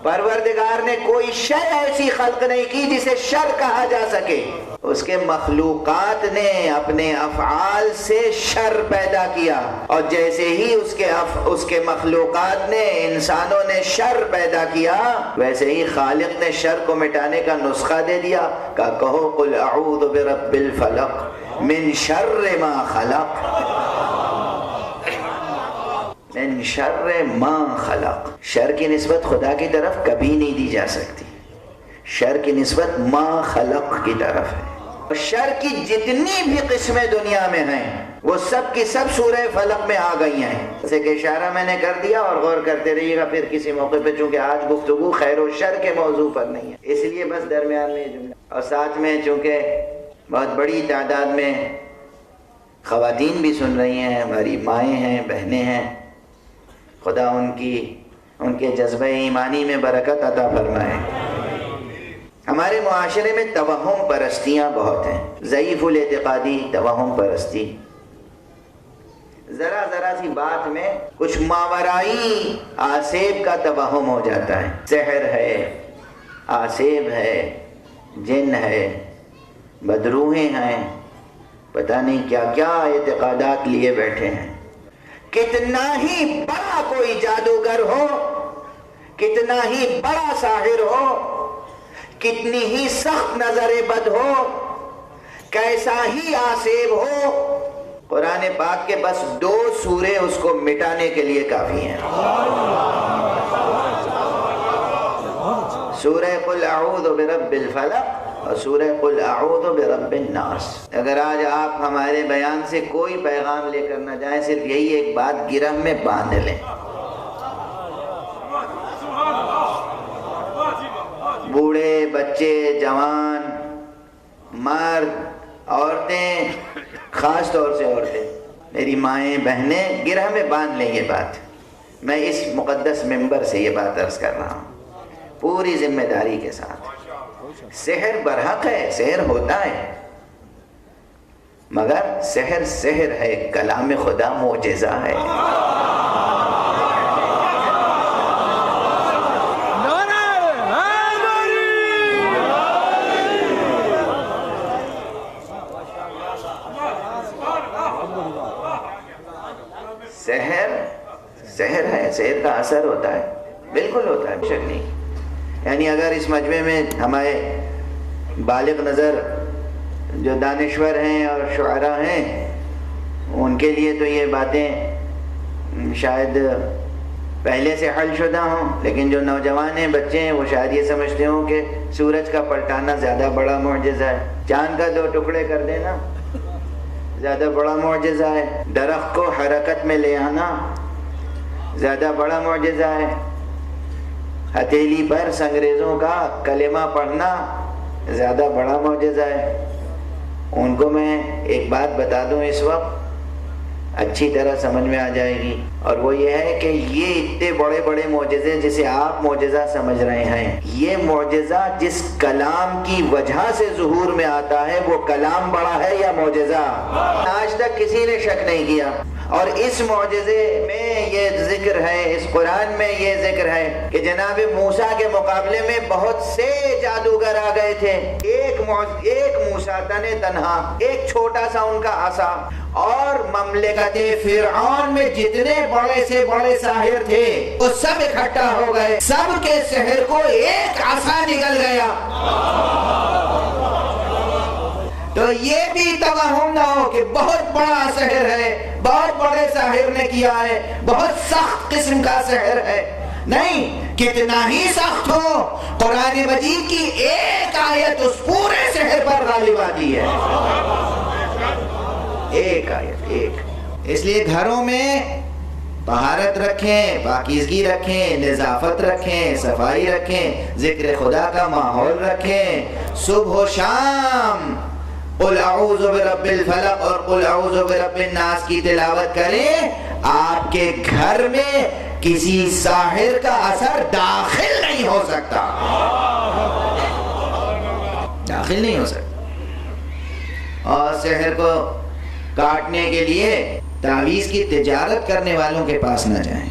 پروردگار نے کوئی شے ایسی خلق نہیں کی جسے شر کہا جا سکے. اس کے مخلوقات نے اپنے افعال سے شر پیدا کیا، اور جیسے ہی اس کے مخلوقات نے، انسانوں نے شر پیدا کیا، ویسے ہی خالق نے شر کو مٹانے کا نسخہ دے دیا. کہو قل اعوذ برب الفلق من شر ما خلق، من شر ما خلق. شر کی نسبت خدا کی طرف کبھی نہیں دی جا سکتی، شر کی نسبت ما خلق کی طرف ہے. شر کی جتنی بھی قسمیں دنیا میں ہیں وہ سب کی سب سورہ فلق میں آ گئی ہیں. جیسے کہ اشارہ میں نے کر دیا، اور غور کرتے رہیے گا پھر کسی موقع پہ، چونکہ آج گفتگو خیر و شر کے موضوع پر نہیں ہے، اس لیے بس درمیان میں جملہ. اور ساتھ میں چونکہ بہت بڑی تعداد میں خواتین بھی سن رہی ہیں، ہماری مائیں ہیں، بہنیں ہیں، خدا ان کے جذبہ ایمانی میں برکت عطا فرمائے. ہمارے معاشرے میں توہم پرستیاں بہت ہیں، ضعیف الاعتقادی توہم پرستی. ذرا سی بات میں کچھ ماورائی آسیب کا توہم ہو جاتا ہے. سحر ہے، آسیب ہے، جن ہے، بدروہیں ہیں، پتہ نہیں کیا کیا اعتقادات لیے بیٹھے ہیں. کتنا ہی بڑا کوئی جادوگر ہو، کتنا ہی بڑا ساحر ہو، کتنی ہی سخت نظر بد ہو، کیسا ہی آسیب ہو، قرآن پاک کے بس 2 سورے اس کو مٹانے کے لیے کافی ہیں. سورہ قل اعوذ برب الفلق اور سورہ قل اعوذ برب الناس. اگر آج آپ ہمارے بیان سے کوئی پیغام لے کر نہ جائیں، صرف یہی ایک بات گرہ میں باندھ لیں. بوڑھے، بچے، جوان، مرد، عورتیں، خاص طور سے عورتیں، میری مائیں، بہنیں، گرہ میں باندھ لیں یہ بات. میں اس مقدس منبر سے یہ بات عرض کر رہا ہوں پوری ذمہ داری کے ساتھ. سحر برحق ہے، سحر ہوتا ہے، مگر سحر ہے، کلام خدا معجزہ ہے. سحر ہے، سحر کا اثر ہوتا ہے، بالکل ہوتا ہے، شک نہیں. یعنی اگر اس مجمع میں ہمارے بالغ نظر جو دانشور ہیں اور شعراء ہیں، ان کے لیے تو یہ باتیں شاید پہلے سے حل شدہ ہوں، لیکن جو نوجوان ہیں، بچے ہیں، وہ شاید یہ سمجھتے ہوں کہ سورج کا پلٹانا زیادہ بڑا معجزہ ہے، چاند کا 2 ٹکڑے کر دینا زیادہ بڑا معجزہ ہے، درخت کو حرکت میں لے آنا زیادہ بڑا معجزہ ہے، ہتھیلی پر سنگریزوں کا کلمہ پڑھنا زیادہ بڑا معجزہ ہے. ان کو میں ایک بات بتا دوں اس وقت، اچھی طرح سمجھ میں آ جائے گی، اور وہ یہ ہے کہ یہ اتنے بڑے بڑے معجزے جسے آپ معجزہ سمجھ رہے ہیں، یہ معجزہ جس کلام کی وجہ سے ظہور میں آتا ہے وہ کلام بڑا ہے یا معجزہ؟ آج تک کسی نے شک نہیں کیا. اور اس معجزے میں یہ ذکر ہے، اس قرآن میں یہ ذکر ہے کہ جناب موسیٰ کے مقابلے میں بہت سے جادوگر آ گئے تھے. ایک موسیٰ تنہا، ایک چھوٹا سا ان کا عصا، اور مملکت فرعون میں جتنے بڑے سے بڑے ساحر تھے وہ سب اکٹھا ہو گئے، سب کے سحر کو ایک عصا نکل گیا. تو یہ بھی توہم نہ ہو کہ بہت بڑا سحر ہے، بہت بڑے ساحر نے کیا ہے، بہت سخت قسم کا سحر ہے. نہیں، کتنا ہی سخت ہو، قرآن مجید کی ایک آیت اس پورے سحر پر غالب آتی ہے. ایک آیت، ایک. اس لیے گھروں میں طہارت رکھیں، پاکیزگی رکھیں، نظافت رکھیں، صفائی رکھیں، ذکر خدا کا ماحول رکھیں. صبح و شام قل اعوذ برب الفلق اور قل اعوذ برب الناس کی تلاوت کریں. آپ کے گھر میں کسی ساحر کا اثر داخل نہیں ہو سکتا، داخل نہیں ہو سکتا. اور سحر کو کاٹنے کے لیے تعویذ کی تجارت کرنے والوں کے پاس نہ جائیں.